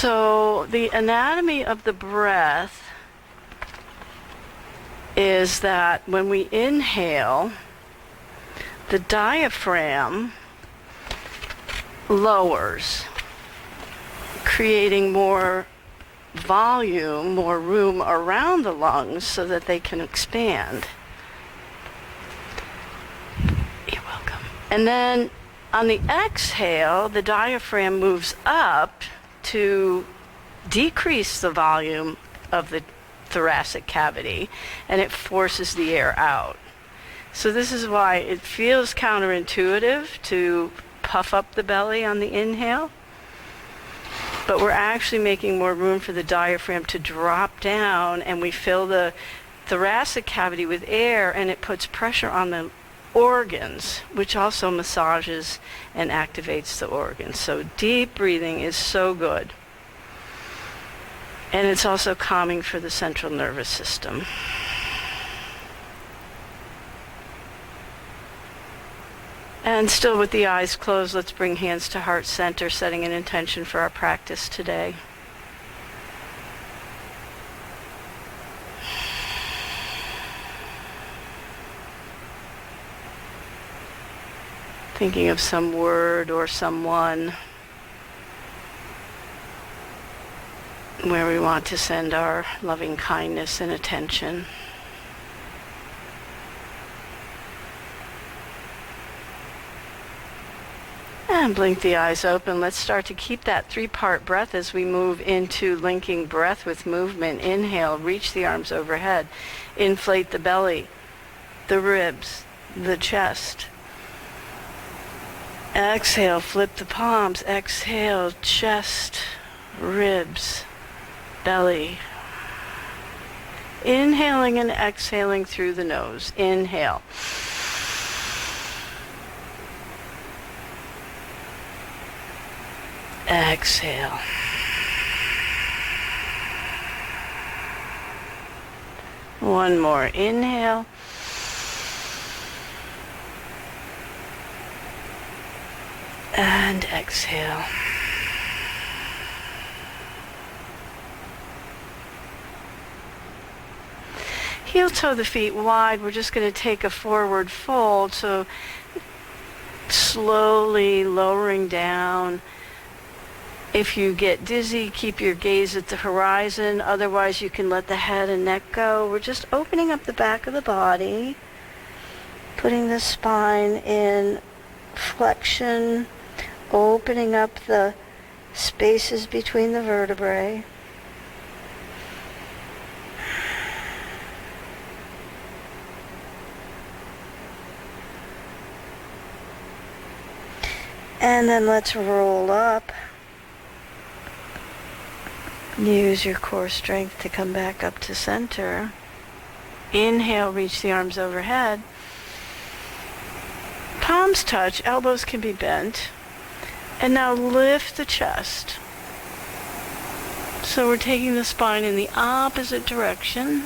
So the anatomy of the breath is that when we inhale, the diaphragm lowers, creating more volume, more room around the lungs so that they can expand. You're welcome. And then on the exhale, the diaphragm moves up to decrease the volume of the thoracic cavity, and it forces the air out. So this is why it feels counterintuitive to puff up the belly on the inhale, but we're actually making more room for the diaphragm to drop down, and we fill the thoracic cavity with air, and it puts pressure on the organs, which also massages and activates the organs. So deep breathing is so good. And it's also calming for the central nervous system. And still with the eyes closed, let's bring hands to heart center, setting an intention for our practice today. Thinking of some word or someone where we want to send our loving kindness and attention. And blink the eyes open. Let's start to keep that 3-part breath as we move into linking breath with movement. Inhale, reach the arms overhead. Inflate the belly, the ribs, the chest. Exhale, flip the palms. Exhale, chest, ribs, belly. Inhaling and exhaling through the nose. Inhale. Exhale. One more. Inhale. And exhale. Heel toe the feet wide. We're just going to take a forward fold. So slowly lowering down. If you get dizzy, keep your gaze at the horizon. Otherwise, you can let the head and neck go. We're just opening up the back of the body, putting the spine in flexion, opening up the spaces between the vertebrae. And then let's roll up. Use your core strength to come back up to center. Inhale, reach the arms overhead. Palms touch, elbows can be bent. And now lift the chest. So we're taking the spine in the opposite direction.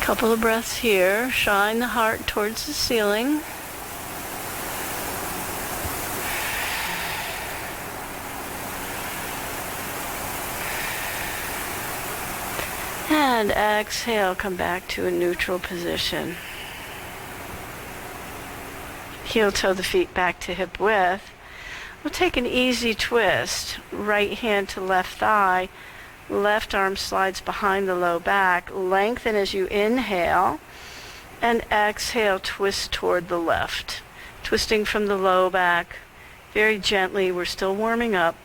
Couple of breaths here. Shine the heart towards the ceiling. And exhale, come back to a neutral position. Heel toe the feet back to hip width. We'll take an easy twist. Right hand to left thigh. Left arm slides behind the low back. Lengthen as you inhale. And exhale, twist toward the left. Twisting from the low back. Very gently, we're still warming up.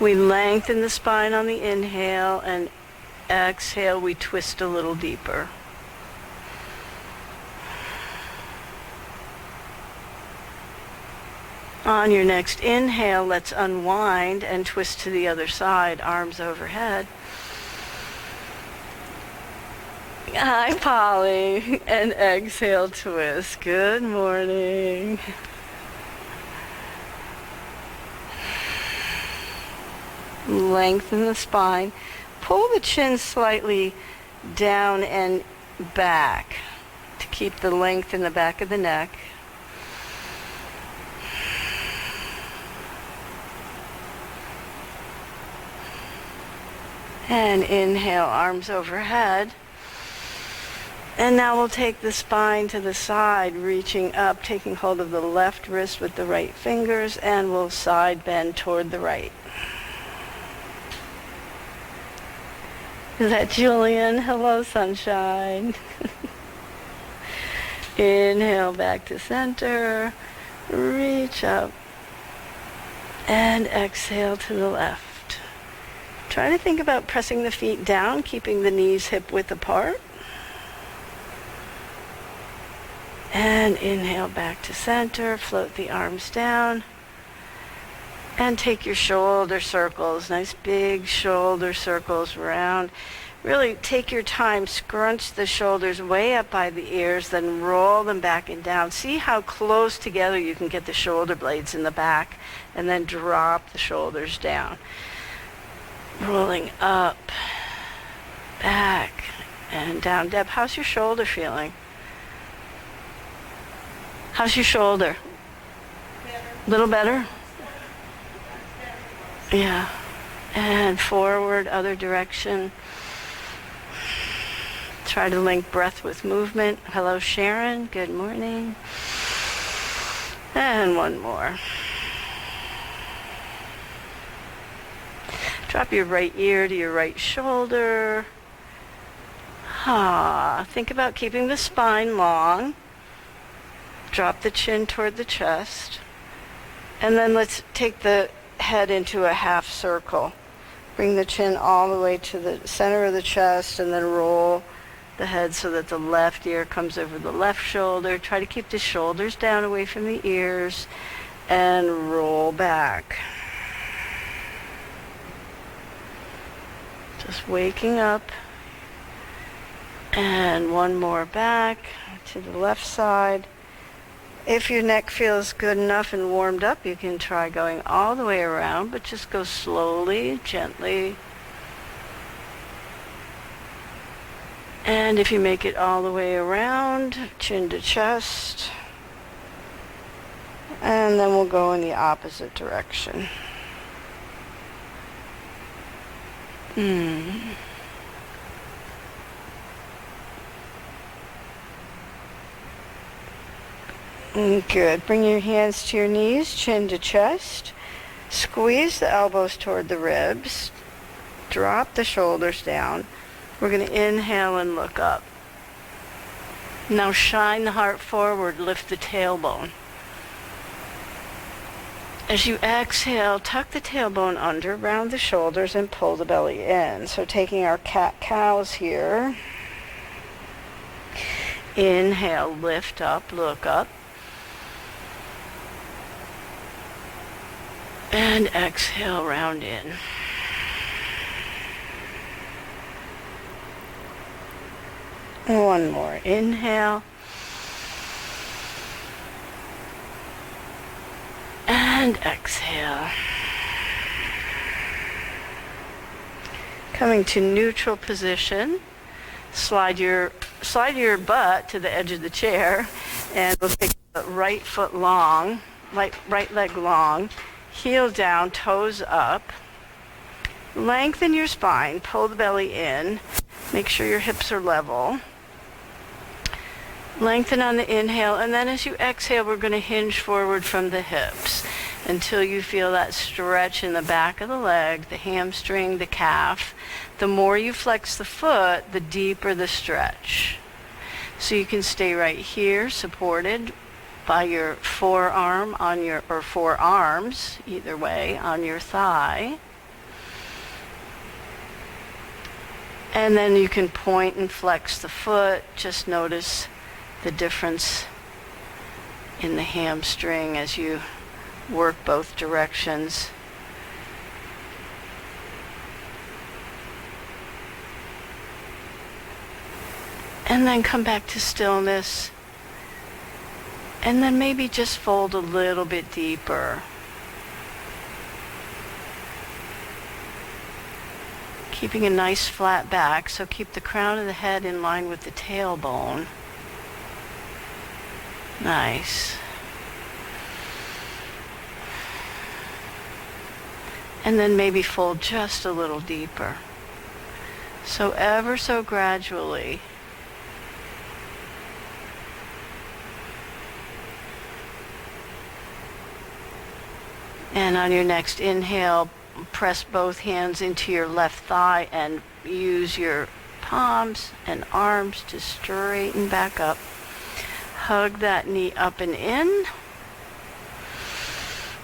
We lengthen the spine on the inhale, and exhale, we twist a little deeper. On your next inhale, let's unwind and twist to the other side, arms overhead. Hi, Polly. And exhale, twist. Good morning. Lengthen the spine. Pull the chin slightly down and back to keep the length in the back of the neck. And inhale, arms overhead. And now we'll take the spine to the side, reaching up, taking hold of the left wrist with the right fingers, and we'll side bend toward the right. Is that Julian? Hello, sunshine. Inhale, back to center. Reach up. And exhale to the left. Try to think about pressing the feet down, keeping the knees hip width apart. And inhale back to center, float the arms down, and take your shoulder circles, nice big shoulder circles around. Really take your time, scrunch the shoulders way up by the ears, then roll them back and down. See how close together you can get the shoulder blades in the back, and then drop the shoulders down. Rolling up, back, and down. Deb, how's your shoulder feeling? How's your shoulder? Better. Little better? Yeah. And forward, other direction. Try to link breath with movement. Hello, Sharon. Good morning. And one more. Drop your right ear to your right shoulder. Think about keeping the spine long. Drop the chin toward the chest. And then let's take the head into a half circle. Bring the chin all the way to the center of the chest and then roll the head so that the left ear comes over the left shoulder. Try to keep the shoulders down away from the ears and roll back. Just waking up. And one more back to the left side. If your neck feels good enough and warmed up, you can try going all the way around, but just go slowly, gently. And if you make it all the way around, chin to chest. And then we'll go in the opposite direction. Good. Bring your hands to your knees, chin to chest. Squeeze the elbows toward the ribs. Drop the shoulders down. We're going to inhale and look up. Now shine the heart forward, lift the tailbone. As you exhale, tuck the tailbone under, round the shoulders, and pull the belly in. So taking our cat-cows here. Inhale, lift up, look up. And exhale, round in. One more. Inhale. And exhale. Coming to neutral position. Slide your butt to the edge of the chair, and we'll take the right foot long, right leg long. Heel down, toes up. Lengthen your spine, pull the belly in. Make sure your hips are level. Lengthen on the inhale, and then as you exhale, we're going to hinge forward from the hips until you feel that stretch in the back of the leg, the hamstring, the calf. The more you flex the foot, the deeper the stretch. So you can stay right here, supported by your forearm on your, or forearms, either way, on your thigh. And then you can point and flex the foot. Just notice the difference in the hamstring as you work both directions. And then come back to stillness. And then maybe just fold a little bit deeper. Keeping a nice flat back, so keep the crown of the head in line with the tailbone. Nice. And then maybe fold just a little deeper. So ever so gradually. And on your next inhale, press both hands into your left thigh and use your palms and arms to straighten back up. Hug that knee up and in.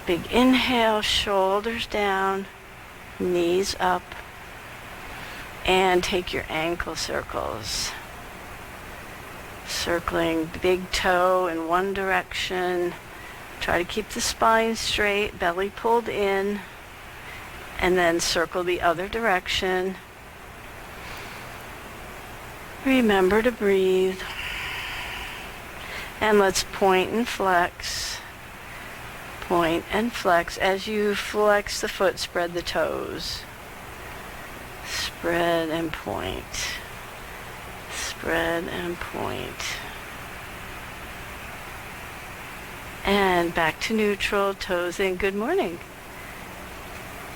Big inhale, shoulders down, knees up. And take your ankle circles. Circling big toe in one direction. Try to keep the spine straight, belly pulled in. And then circle the other direction. Remember to breathe. And let's point and flex. Point and flex. As you flex the foot, spread the toes. Spread and point. Spread and point. And back to neutral, toes in. Good morning.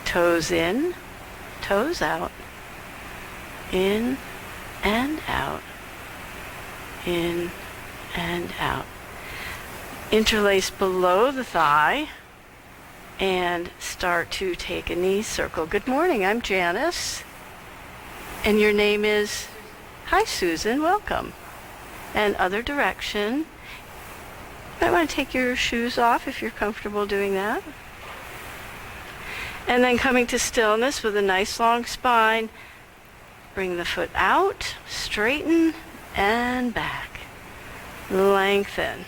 Toes in, toes out. In and out. In and out. Interlace below the thigh and start to take a knee circle. Good morning, I'm Janice. And your name is? Hi, Susan, welcome. And other direction. You might want to take your shoes off if you're comfortable doing that. And then coming to stillness with a nice long spine. Bring the foot out, straighten, and back. Lengthen,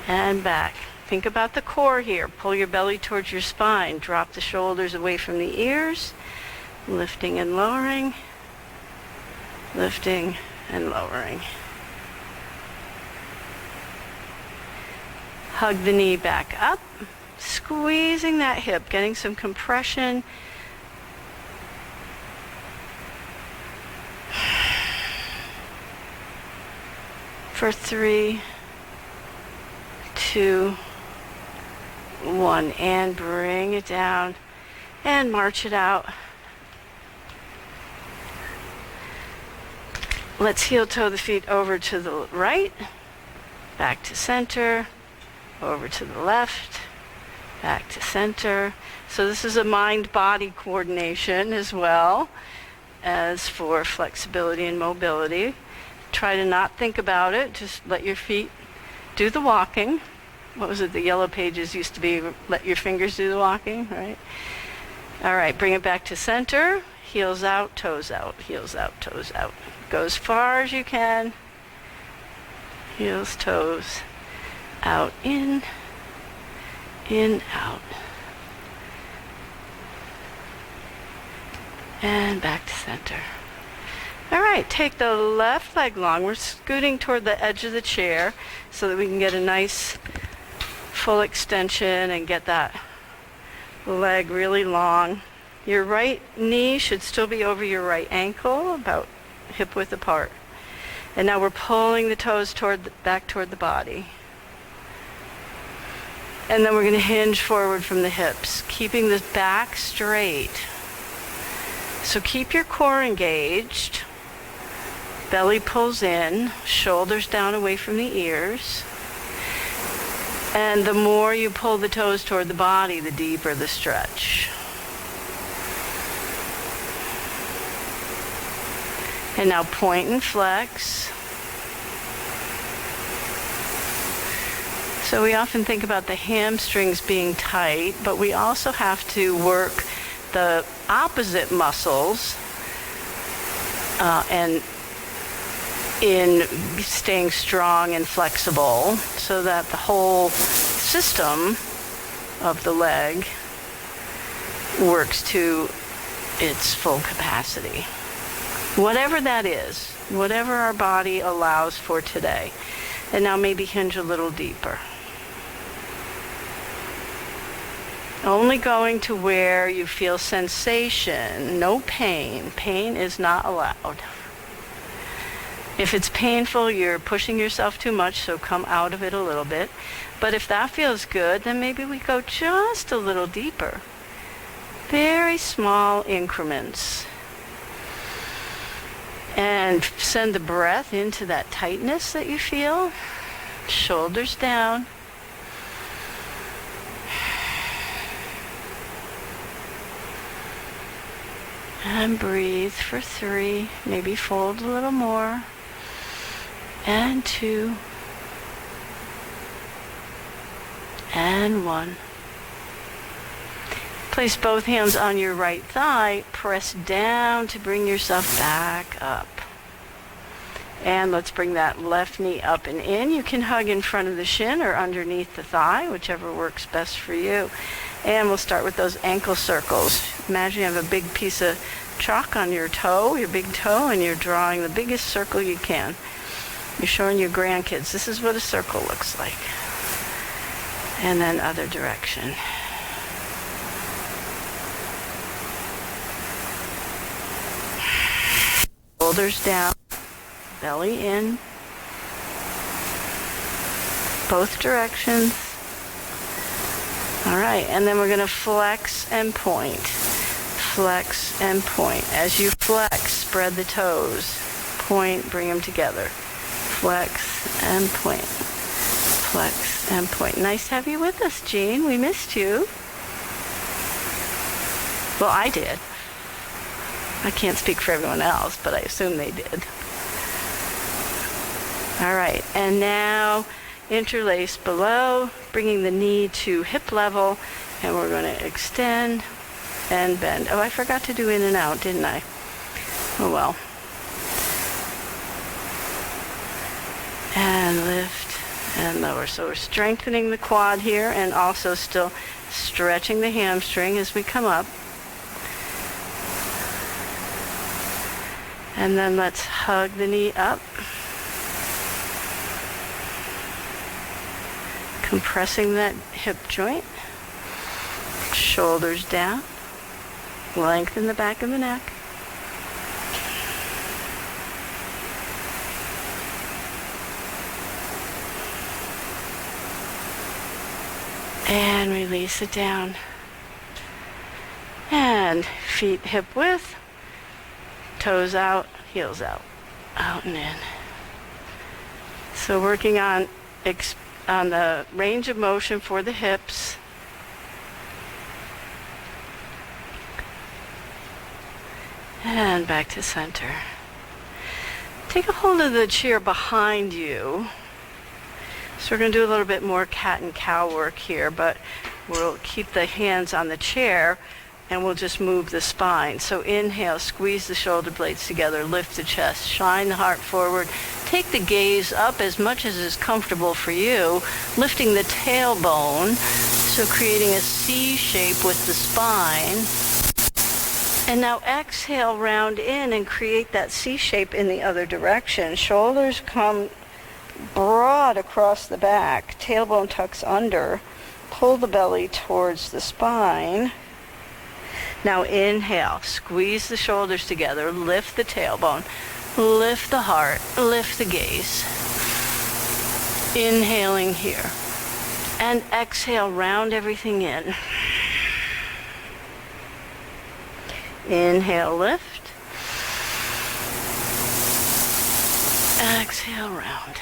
and back. Think about the core here. Pull your belly towards your spine. Drop the shoulders away from the ears. Lifting and lowering. Lifting and lowering. Hug the knee back up. Squeezing that hip, getting some compression. For 3, 2, 1, and bring it down and march it out. Let's heel toe the feet over to the right, back to center, over to the left, back to center. So this is a mind-body coordination as well as for flexibility and mobility. Try to not think about it. Just let your feet do the walking. What was it? The yellow pages used to be, let your fingers do the walking, right? All right, bring it back to center. Heels out, toes out. Heels out, toes out. Go as far as you can. Heels, toes, out, in, out. And back to center. All right, take the left leg long. We're scooting toward the edge of the chair so that we can get a nice full extension and get that leg really long. Your right knee should still be over your right ankle, about hip width apart. And now we're pulling the toes back toward the body. And then we're going to hinge forward from the hips, keeping the back straight. So keep your core engaged. Belly pulls in, shoulders down away from the ears. And the more you pull the toes toward the body, the deeper the stretch. And now point and flex. So we often think about the hamstrings being tight, but we also have to work the opposite muscles and in staying strong and flexible so that the whole system of the leg works to its full capacity. Whatever that is, whatever our body allows for today. And now maybe hinge a little deeper. Only going to where you feel sensation, no pain. Pain is not allowed. If it's painful, you're pushing yourself too much, so come out of it a little bit. But if that feels good, then maybe we go just a little deeper. Very small increments. And send the breath into that tightness that you feel. Shoulders down. And breathe for 3, maybe fold a little more. And 2. And 1. Place both hands on your right thigh, press down to bring yourself back up. And let's bring that left knee up and in. You can hug in front of the shin or underneath the thigh, whichever works best for you. And we'll start with those ankle circles. Imagine you have a big piece of chalk on your toe, your big toe, and you're drawing the biggest circle you can. You're showing your grandkids, this is what a circle looks like. And then other direction. Shoulders down, belly in, both directions. All right, and then we're going to flex and point. Flex and point. As you flex, spread the toes. Point, bring them together. Flex and point. Flex and point. Nice to have you with us, Jean. We missed you. Well, I did. I can't speak for everyone else, but I assume they did. All right, and now interlace below, bringing the knee to hip level, and we're going to extend and bend. Oh, I forgot to do in and out, didn't I? Oh well. And lift and lower. So we're strengthening the quad here and also still stretching the hamstring as we come up. And then let's hug the knee up. Compressing that hip joint. Shoulders down. Lengthen the back of the neck. And release it down. And feet hip width. Toes out, heels out. Out and in. So working on the range of motion for the hips. And back to center. Take a hold of the chair behind you. So we're going to do a little bit more cat and cow work here, but we'll keep the hands on the chair and we'll just move the spine. So inhale, squeeze the shoulder blades together, lift the chest, shine the heart forward. Take the gaze up as much as is comfortable for you, lifting the tailbone, so creating a C shape with the spine. And now exhale, round in and create that C shape in the other direction. Shoulders come broad across the back, tailbone tucks under, pull the belly towards the spine. Now inhale, squeeze the shoulders together, lift the tailbone, lift the heart, lift the gaze. Inhaling here. And exhale, round everything in. Inhale, lift. Exhale, round.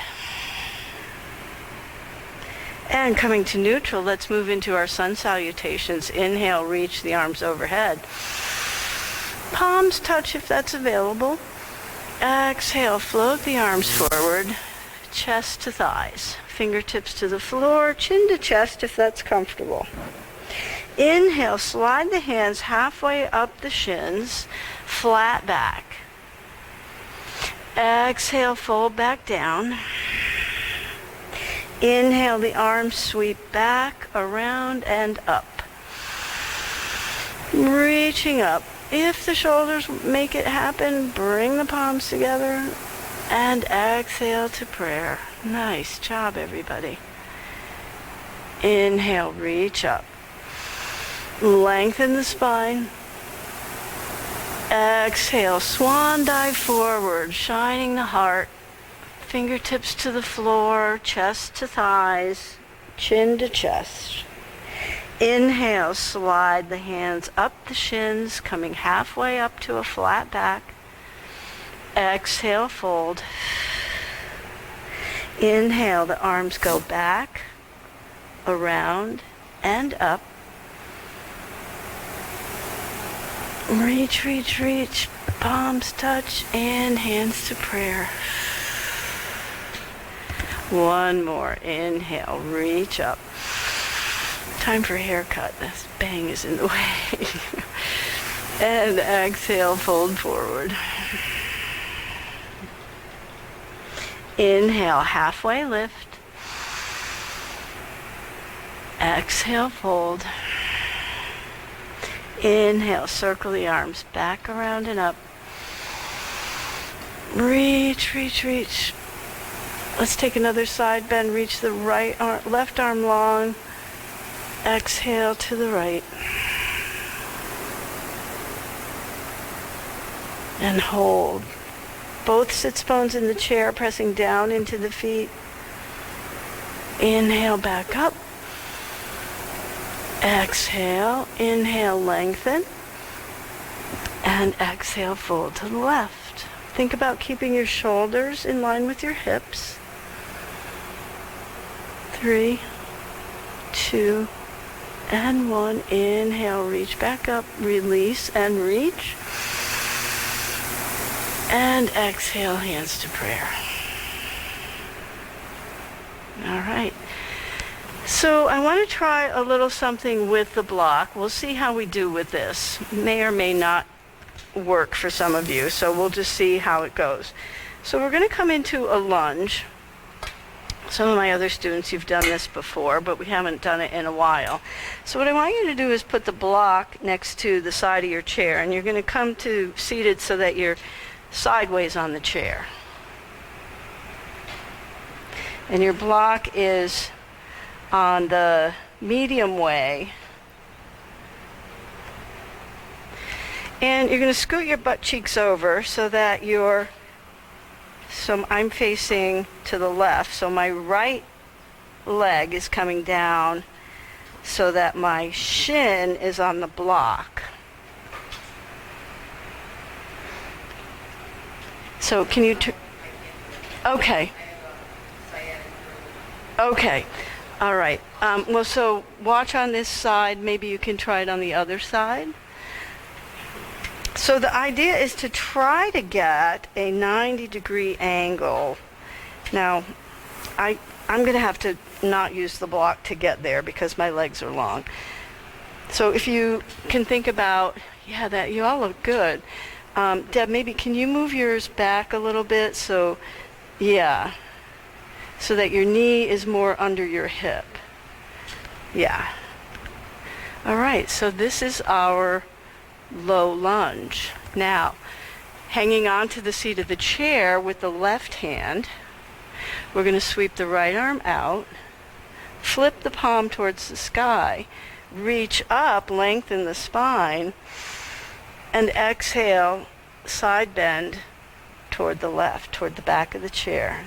And coming to neutral, let's move into our sun salutations. Inhale, reach the arms overhead. Palms touch if that's available. Exhale, float the arms forward, chest to thighs. Fingertips to the floor, chin to chest if that's comfortable. Inhale, slide the hands halfway up the shins, flat back. Exhale, fold back down. Inhale, the arms sweep back, around, and up. Reaching up. If the shoulders make it happen, bring the palms together and exhale to prayer. Nice job, everybody. Inhale, reach up. Lengthen the spine. Exhale, swan dive forward, shining the heart. Fingertips to the floor, chest to thighs, chin to chest. Inhale, slide the hands up the shins, coming halfway up to a flat back. Exhale, fold. Inhale, the arms go back, around, and up. Reach, reach, reach. Palms touch and hands to prayer. One more. Inhale, reach up. Time for a haircut. This bang is in the way. And exhale, fold forward. Inhale, halfway lift. Exhale, fold. Inhale, circle the arms back, around, and up. Reach, reach, reach. Let's take another side bend. Reach the right arm, left arm long. Exhale to the right. And hold. Both sits bones in the chair, pressing down into the feet. Inhale, back up. Exhale, inhale, lengthen. And exhale, fold to the left. Think about keeping your shoulders in line with your hips. 3, 2, and 1. Inhale, reach back up, release and reach. And exhale, hands to prayer. All right. So I want to try a little something with the block. We'll see how we do with this. May or may not work for some of you, so we'll just see how it goes. So we're going to come into a lunge. Some of my other students, you've done this before, but we haven't done it in a while. So what I want you to do is put the block next to the side of your chair, and you're going to come to seated so that you're sideways on the chair. And your block is on the medium way. And you're going to scoot your butt cheeks over so that I'm facing to the left, so my right leg is coming down so that my shin is on the block. So can you okay. Okay. All right. Well, so watch on this side. Maybe you can try it on the other side. So the idea is to try to get a 90-degree angle. Now, I'm going to have to not use the block to get there because my legs are long. So if you can think about, that you all look good. Deb, maybe can you move yours back a little bit? So that your knee is more under your hip. Yeah. All right, so this is our low lunge. Now, hanging on to the seat of the chair with the left hand, we're going to sweep the right arm out, flip the palm towards the sky, reach up, lengthen the spine, and exhale, side bend toward the left, toward the back of the chair.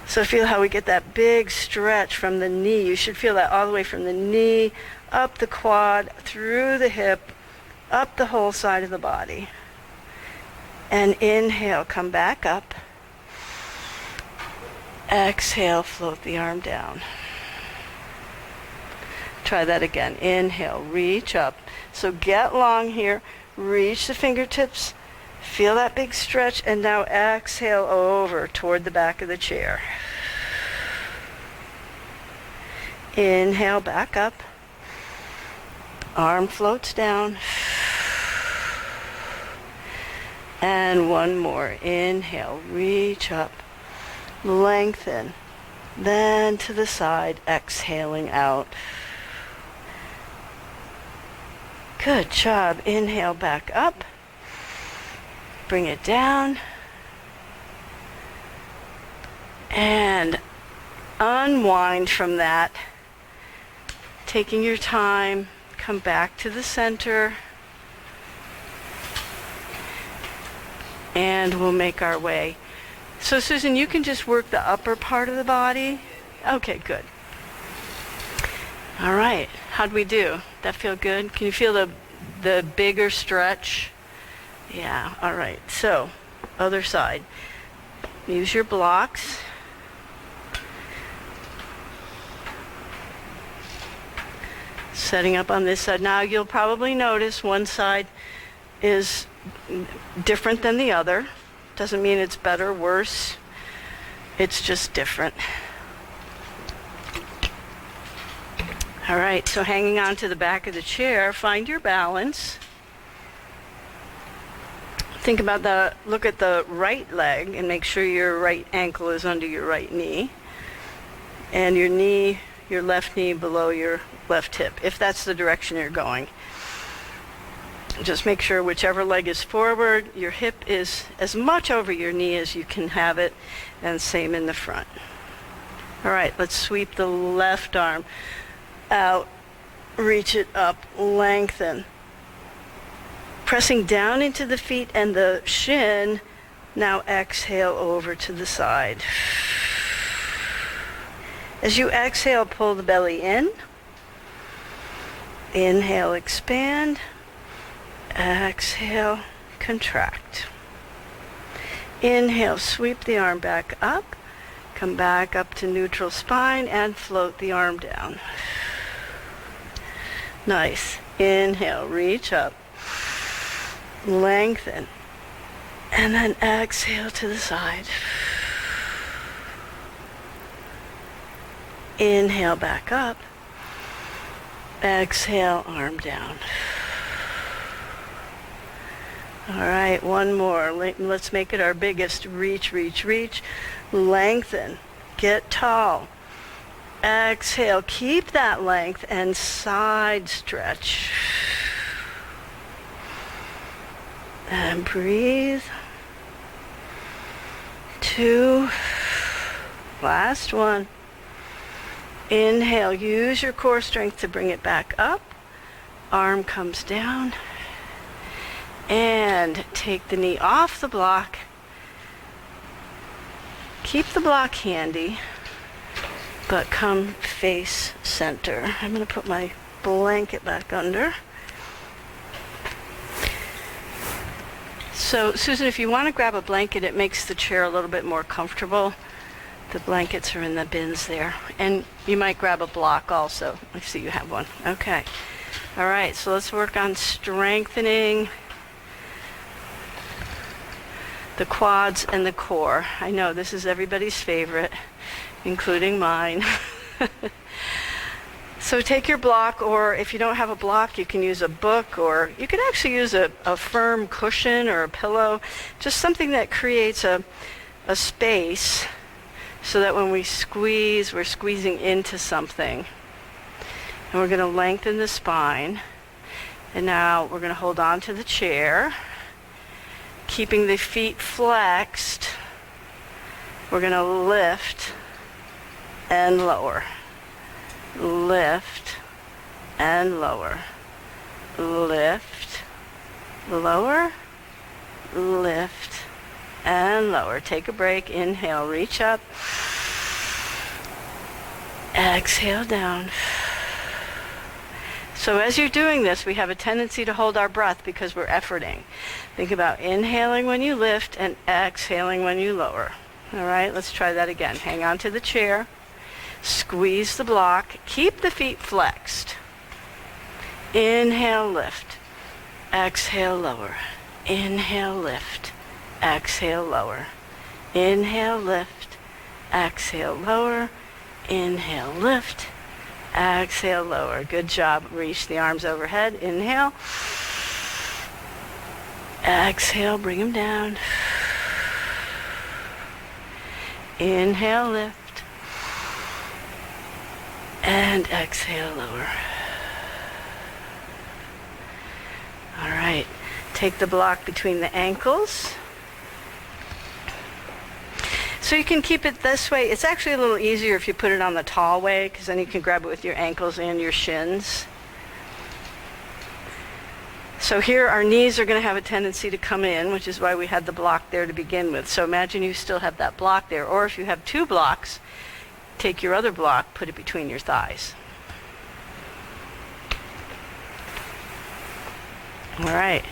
So feel how we get that big stretch from the knee. You should feel that all the way from the knee, up the quad, through the hip, up the whole side of the body. And inhale, come back up. Exhale, float the arm down. Try that again. Inhale, reach up. So get long here, reach the fingertips, feel that big stretch, and now exhale over toward the back of the chair. Inhale, back up. Arm floats down. And one more. Inhale, reach up, lengthen, then to the side, exhaling out. Good job. Inhale, back up. Bring it down. And unwind from that taking your time, come back to the center, and we'll make our way. So Susan, you can just work the upper part of the body. Okay, good. All right, how'd we do? That feel good? Can you feel the bigger stretch? Yeah, all right. So, other side. Use your blocks. Setting up on this side. Now you'll probably notice one side is different than the other. Doesn't mean it's better, worse. It's just different. All right, so hanging on to the back of the chair, find your balance. Think about look at the right leg and make sure your right ankle is under your right knee. And your left knee below your left hip, if that's the direction you're going. Just make sure whichever leg is forward, your hip is as much over your knee as you can have it, and same in the front. All right, let's sweep the left arm out, reach it up, lengthen. Pressing down into the feet and the shin, now exhale over to the side. As you exhale, pull the belly in. Inhale, expand. Exhale, contract. Inhale, sweep the arm back up. Come back up to neutral spine and float the arm down. Nice. Inhale, reach up. Lengthen. And then exhale to the side. Inhale, back up. Exhale, arm down. All right, one more. Let's make it our biggest. Reach, reach, reach. Lengthen. Get tall. Exhale. Keep that length and side stretch. And breathe. 2. Last one. Inhale. Use your core strength to bring it back up. Arm comes down. And take the knee off the block. Keep the block handy, but come face center. I'm going to put my blanket back under. So, Susan, if you want to grab a blanket, it makes the chair a little bit more comfortable. The blankets are in the bins there. And you might grab a block also. I see you have one. Okay. All right, so let's work on strengthening the quads and the core. I know this is everybody's favorite, including mine. So take your block, or if you don't have a block, you can use a book, or you can actually use a firm cushion or a pillow, just something that creates a space so that when we squeeze, we're squeezing into something. And we're going to lengthen the spine. And now we're going to hold on to the chair, keeping the feet flexed. We're going to lift and lower. Lift and lower. Lift, lower, lift, and lower. Take a break. Inhale, reach up. Exhale down. So as you're doing this, we have a tendency to hold our breath because we're efforting. Think about inhaling when you lift and exhaling when you lower. All right, let's try that again. Hang on to the chair. Squeeze the block. Keep the feet flexed. Inhale, lift. Exhale, lower. Inhale, lift. Exhale, lower. Inhale, lift. Exhale, lower. Inhale, lift. Exhale, lower. Good job. Reach the arms overhead. Inhale. Exhale, bring them down. Inhale, lift. And exhale, lower. All right. Take the block between the ankles. So you can keep it this way. It's actually a little easier if you put it on the tall way, because then you can grab it with your ankles and your shins. So here our knees are going to have a tendency to come in, which is why we had the block there to begin with. So imagine you still have that block there. Or if you have two blocks, take your other block, put it between your thighs. All right.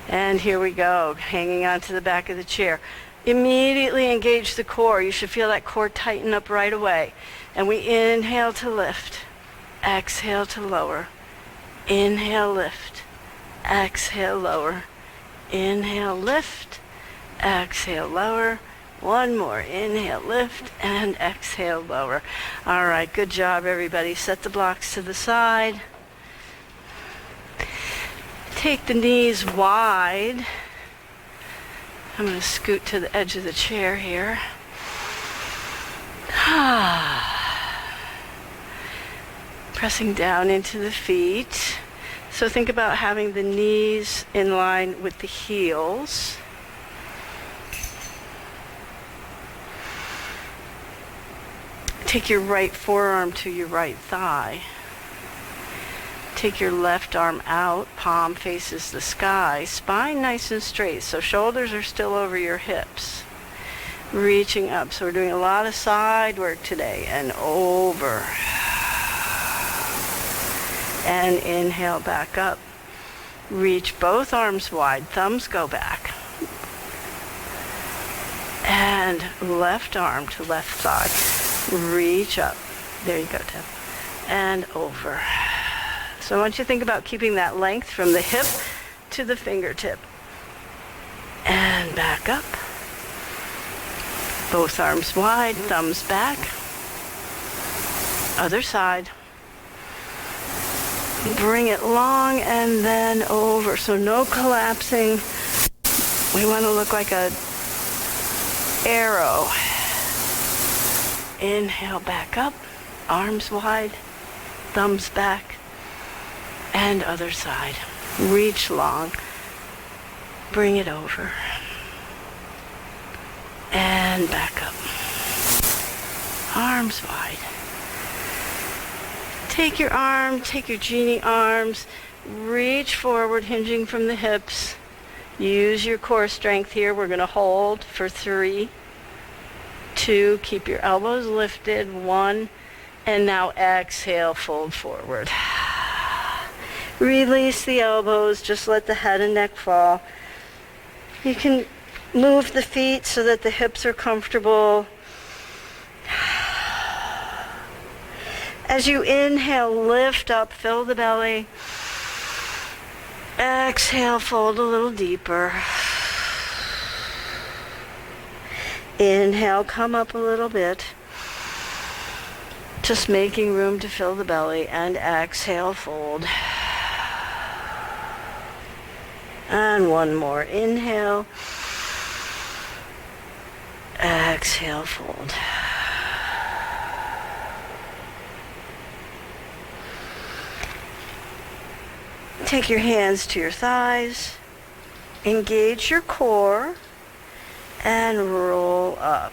And here we go, hanging onto the back of the chair. Immediately engage the core. You should feel that core tighten up right away. And we inhale to lift. Exhale to lower. Inhale, lift. Exhale, lower. Inhale, lift. Exhale, lower. One more. Inhale, lift, and exhale, lower. All right, good job, everybody. Set the blocks to the side. Take the knees wide. I'm going to scoot to the edge of the chair here. Pressing down into the feet. So think about having the knees in line with the heels. Take your right forearm to your right thigh. Take your left arm out, palm faces the sky, spine nice and straight, so shoulders are still over your hips. Reaching up, so we're doing a lot of side work today, and over. And inhale back up. Reach both arms wide, thumbs go back. And left arm to left thigh. Reach up. There you go, Tim. And over. So I want you to think about keeping that length from the hip to the fingertip. And back up. Both arms wide, thumbs back. Other side. Bring it long and then over. So no collapsing. We want to look like an arrow. Inhale back up. Arms wide. Thumbs back. And other side. Reach long. Bring it over. And back up. Arms wide. Take your arm, take your genie arms, reach forward, hinging from the hips. Use your core strength here. We're going to hold for 3, 2, keep your elbows lifted, 1, and now exhale, fold forward. Release the elbows, just let the head and neck fall. You can move the feet so that the hips are comfortable. As you inhale, lift up, fill the belly. Exhale, fold a little deeper. Inhale, come up a little bit. Just making room to fill the belly. And exhale, fold. And one more. Inhale. Exhale, fold. Take your hands to your thighs, engage your core, and roll up.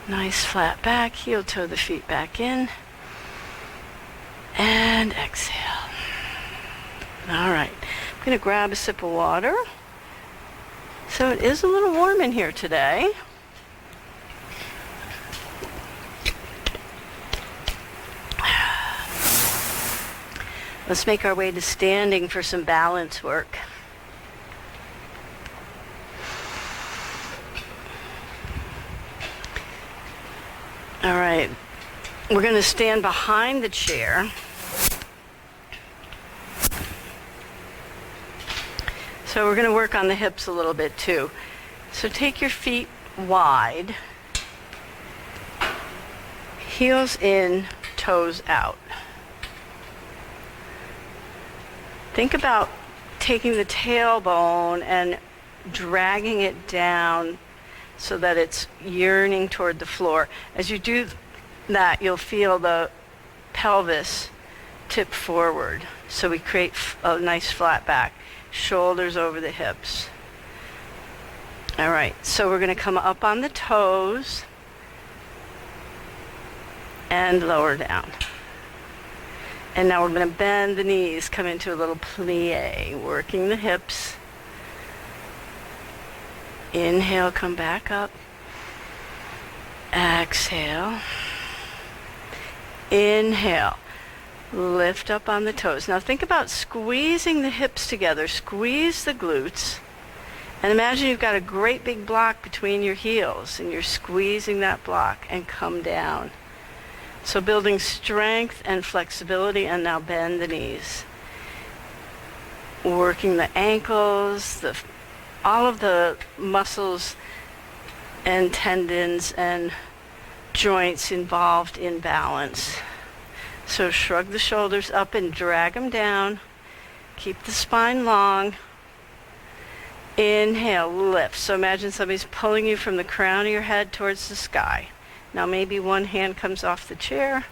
Nice flat back, heel toe the feet back in, and exhale. All right, I'm going to grab a sip of water. So it is a little warm in here today. Let's make our way to standing for some balance work. All right, we're going to stand behind the chair. So we're going to work on the hips a little bit too. So take your feet wide, heels in, toes out. Think about taking the tailbone and dragging it down so that it's yearning toward the floor. As you do that, you'll feel the pelvis tip forward. So we create a nice flat back. Shoulders over the hips. All right, so we're going to come up on the toes and lower down. And now we're going to bend the knees, come into a little plie, working the hips. Inhale, come back up. Exhale. Inhale. Lift up on the toes. Now think about squeezing the hips together. Squeeze the glutes. And imagine you've got a great big block between your heels, and you're squeezing that block, and come down. So building strength and flexibility, and now bend the knees. Working the ankles, all of the muscles and tendons and joints involved in balance. So shrug the shoulders up and drag them down. Keep the spine long. Inhale, lift. So imagine somebody's pulling you from the crown of your head towards the sky. Now maybe one hand comes off the chair.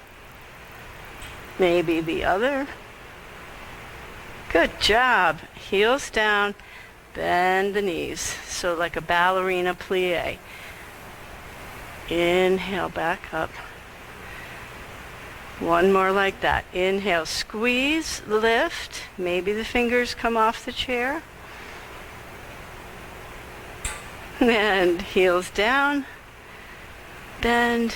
Maybe the other. Good job. Heels down. Bend the knees. So like a ballerina plie. Inhale, back up. One more like that. Inhale, squeeze, lift. Maybe the fingers come off the chair. And heels down. Bend.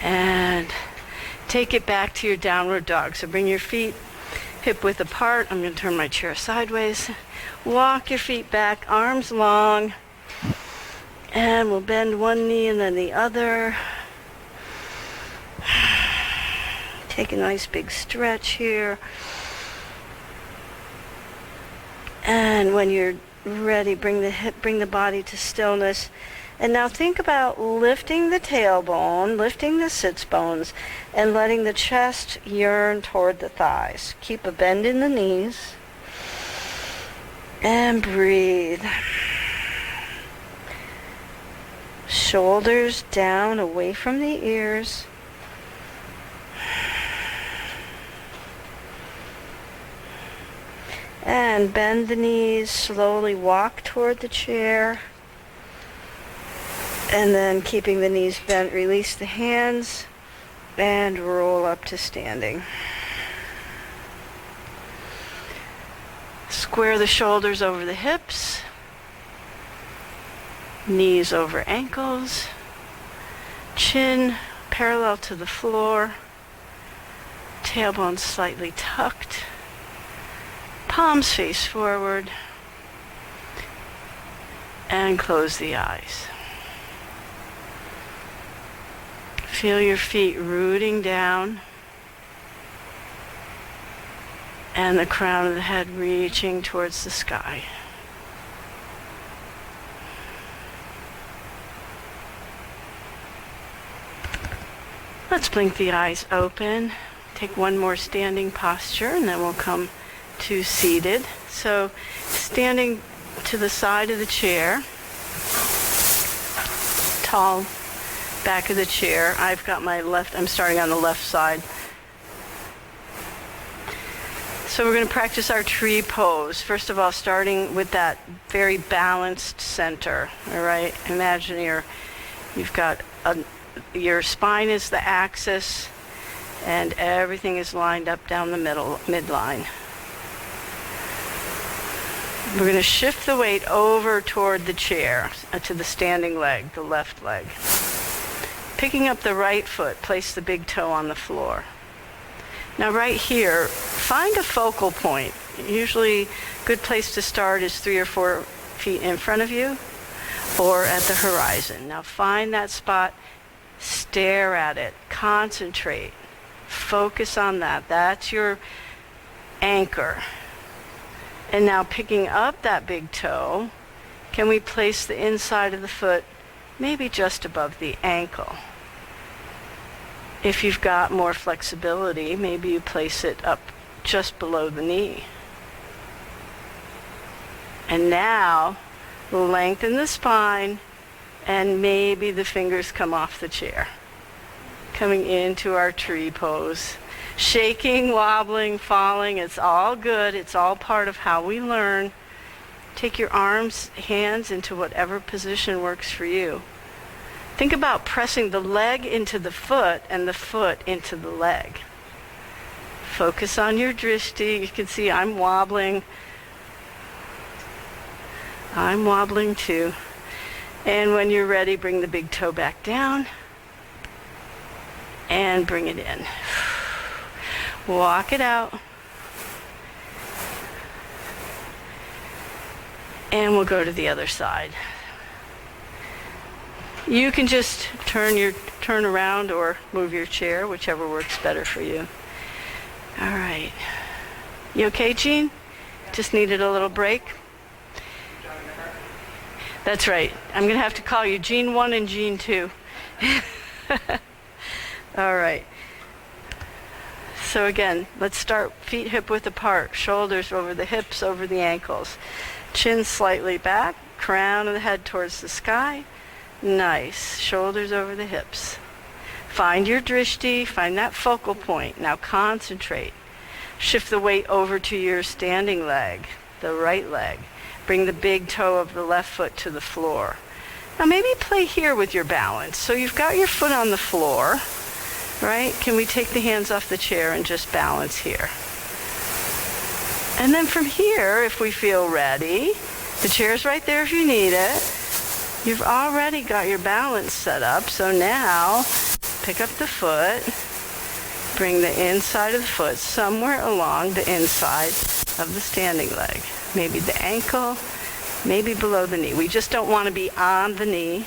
And take it back to your downward dog. So bring your feet hip width apart. I'm going to turn my chair sideways. Walk your feet back, arms long. And we'll bend one knee and then the other. Take a nice big stretch here. And when you're ready, bring the body to stillness. And now think about lifting the tailbone, lifting the sits bones, and letting the chest yearn toward the thighs. Keep a bend in the knees. And breathe. Shoulders down, away from the ears. And bend the knees, slowly walk toward the chair. And then keeping the knees bent, release the hands and roll up to standing. Square the shoulders over the hips. Knees over ankles. Chin parallel to the floor. Tailbone slightly tucked. Palms face forward. And close the eyes. Feel your feet rooting down. And the crown of the head reaching towards the sky. Let's blink the eyes open. Take one more standing posture, and then we'll come to seated. So standing to the side of the chair, tall back of the chair. I've got I'm starting on the left side. So we're going to practice our tree pose. First of all, starting with that very balanced center. All right, imagine you've got your spine is the axis, and everything is lined up down the midline. We're going to shift the weight over toward the chair, to the standing leg, the left leg. Picking up the right foot, place the big toe on the floor. Now right here, find a focal point. Usually a good place to start is 3 or 4 feet in front of you or at the horizon. Now find that spot, stare at it, concentrate, focus on that. That's your anchor. And now picking up that big toe, can we place the inside of the foot maybe just above the ankle? If you've got more flexibility, maybe you place it up just below the knee. And now lengthen the spine, and maybe the fingers come off the chair. Coming into our tree pose. Shaking, wobbling, falling, it's all good. It's all part of how we learn. Take your arms, hands into whatever position works for you. Think about pressing the leg into the foot and the foot into the leg. Focus on your drishti. You can see I'm wobbling. I'm wobbling too. And when you're ready, bring the big toe back down and bring it in. Walk it out. And we'll go to the other side. You can just turn around or move your chair, whichever works better for you. All right. You okay, Jean? Just needed a little break? That's right. I'm going to have to call you Jean 1 and Jean 2. All right. So again, let's start feet hip width apart, shoulders over the hips, over the ankles. Chin slightly back, crown of the head towards the sky. Nice. Shoulders over the hips. Find your drishti, find that focal point. Now concentrate. Shift the weight over to your standing leg, the right leg. Bring the big toe of the left foot to the floor. Now maybe play here with your balance. So you've got your foot on the floor, right? Can we take the hands off the chair and just balance here? And then from here, if we feel ready, the chair's right there if you need it. You've already got your balance set up, so now pick up the foot, bring the inside of the foot somewhere along the inside of the standing leg. Maybe the ankle, maybe below the knee. We just don't want to be on the knee.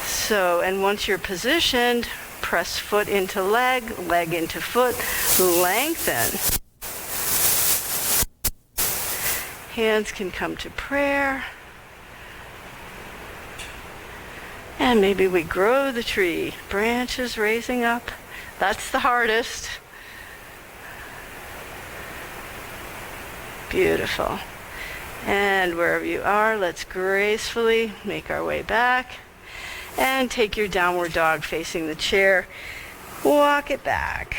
So, and once you're positioned, press foot into leg, leg into foot, lengthen. Hands can come to prayer. And maybe we grow the tree, branches raising up. That's the hardest. Beautiful. And wherever you are, let's gracefully make our way back. And take your downward dog facing the chair. Walk it back.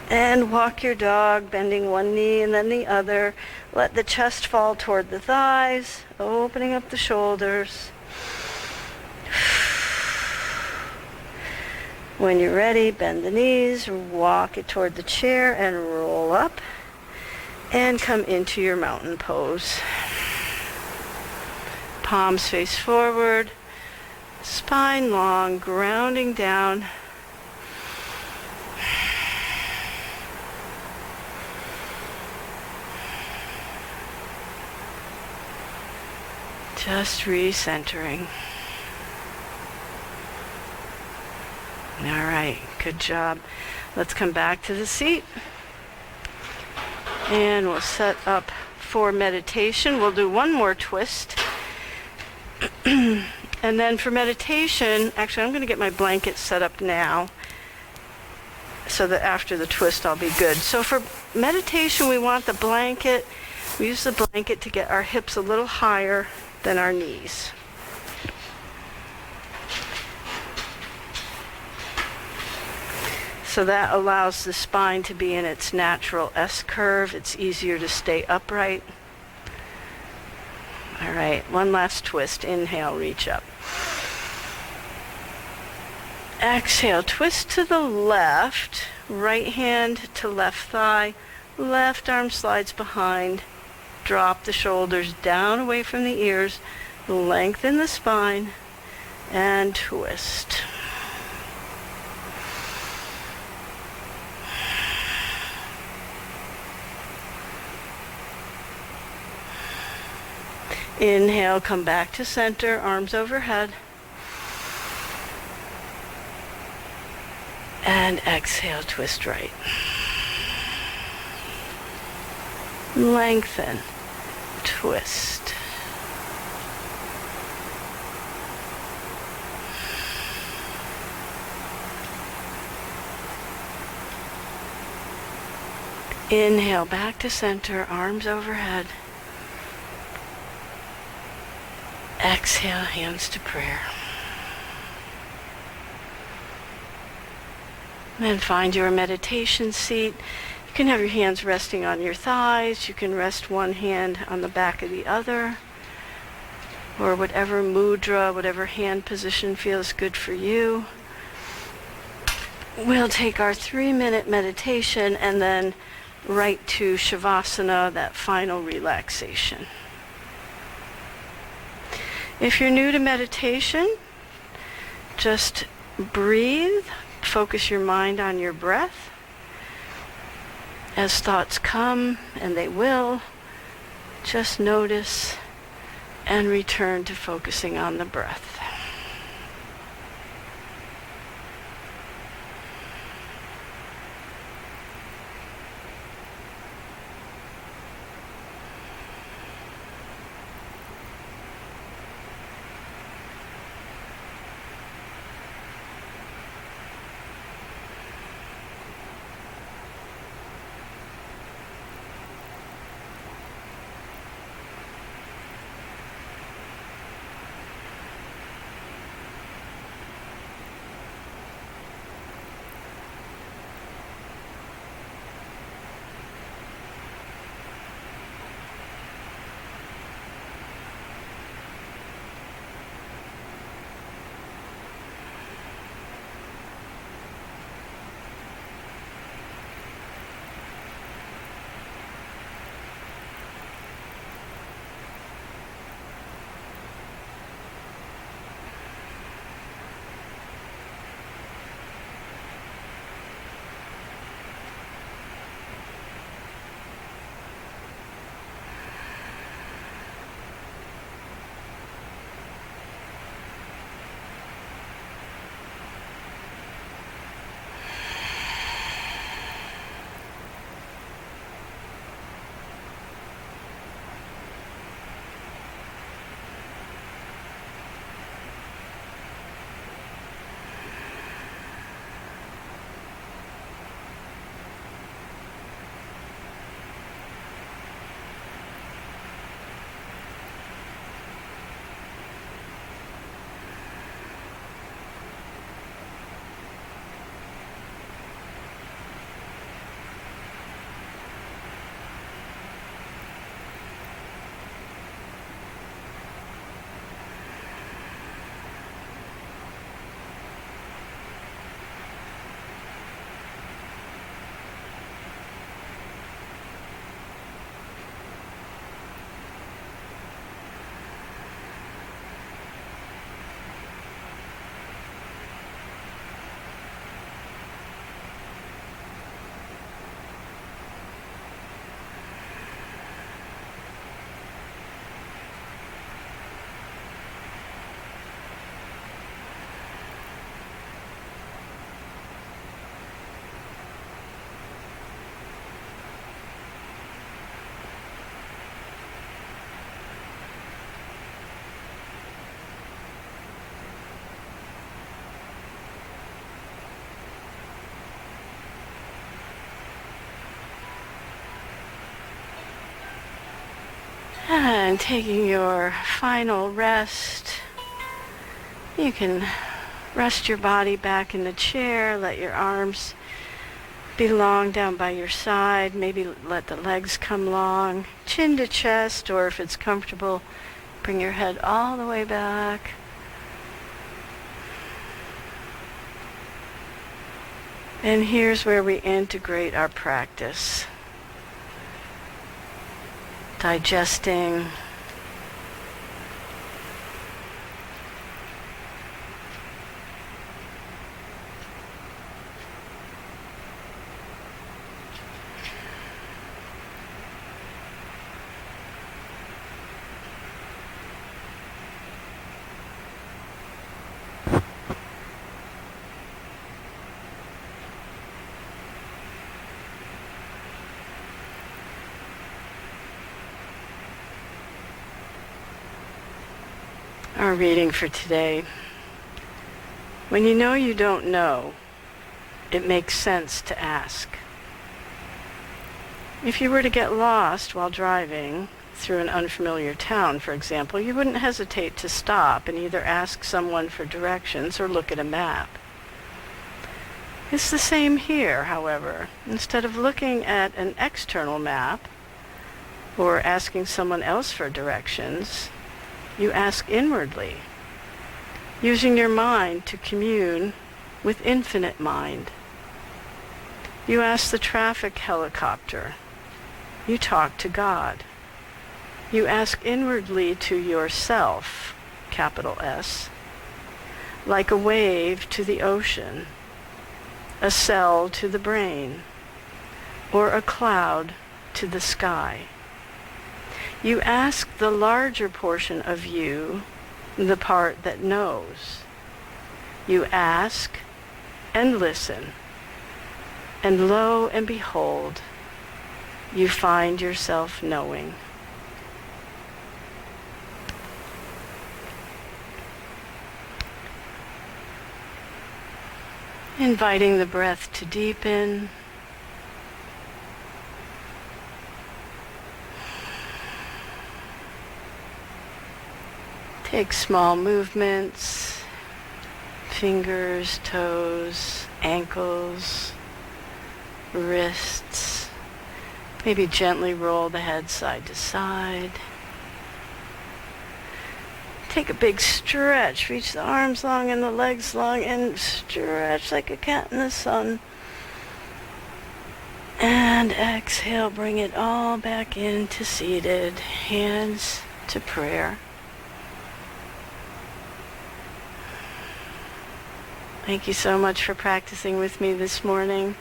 And walk your dog, bending one knee and then the other. Let the chest fall toward the thighs, opening up the shoulders. When you're ready, bend the knees, walk it toward the chair and roll up. And come into your mountain pose. Palms face forward, spine long, grounding down. Just recentering. All right, good job. Let's come back to the seat. And we'll set up for meditation. We'll do one more twist. And then for meditation, actually I'm going to get my blanket set up now so that after the twist I'll be good. So for meditation we want the blanket, we use the blanket to get our hips a little higher than our knees. So that allows the spine to be in its natural S-curve. It's easier to stay upright. All right, one last twist. Inhale, reach up. Exhale, twist to the left. Right hand to left thigh. Left arm slides behind. Drop the shoulders down away from the ears. Lengthen the spine. And twist. Inhale, come back to center, arms overhead. And exhale, twist right. Lengthen, twist. Inhale, back to center, arms overhead. Exhale, hands to prayer. Then find your meditation seat. You can have your hands resting on your thighs. You can rest one hand on the back of the other, or whatever mudra, whatever hand position feels good for you. We'll take our 3-minute meditation and then right to Shavasana, that final relaxation. If you're new to meditation, just breathe. Focus your mind on your breath. As thoughts come, and they will, just notice and return to focusing on the breath. And taking your final rest, you can rest your body back in the chair, let your arms be long down by your side, maybe let the legs come long, chin to chest, or if it's comfortable, bring your head all the way back. And here's where we integrate our practice. Digesting, our reading for today. When you know you don't know, it makes sense to ask. If you were to get lost while driving through an unfamiliar town, for example, you wouldn't hesitate to stop and either ask someone for directions or look at a map. It's the same here, however. Instead of looking at an external map or asking someone else for directions, you ask inwardly, using your mind to commune with infinite mind. You ask the traffic helicopter. You talk to God. You ask inwardly to yourself, capital S, like a wave to the ocean, a cell to the brain, or a cloud to the sky. You ask the larger portion of you, the part that knows. You ask and listen, and lo and behold, you find yourself knowing. Inviting the breath to deepen. Take small movements, fingers, toes, ankles, wrists. Maybe gently roll the head side to side. Take a big stretch. Reach the arms long and the legs long and stretch like a cat in the sun. And exhale, bring it all back into seated. Hands to prayer. Thank you so much for practicing with me this morning.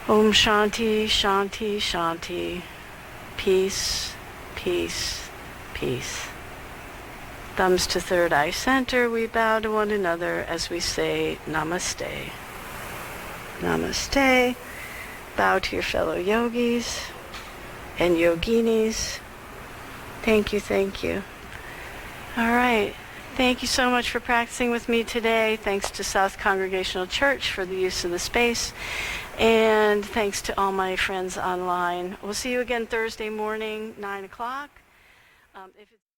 Om Shanti, Shanti, Shanti. Peace, peace, peace. Thumbs to third eye center, we bow to one another as we say Namaste. Namaste. Bow to your fellow yogis and yoginis. Thank you, thank you. All right. Thank you so much for practicing with me today. Thanks to South Congregational Church for the use of the space. And thanks to all my friends online. We'll see you again Thursday morning, 9 o'clock. If it's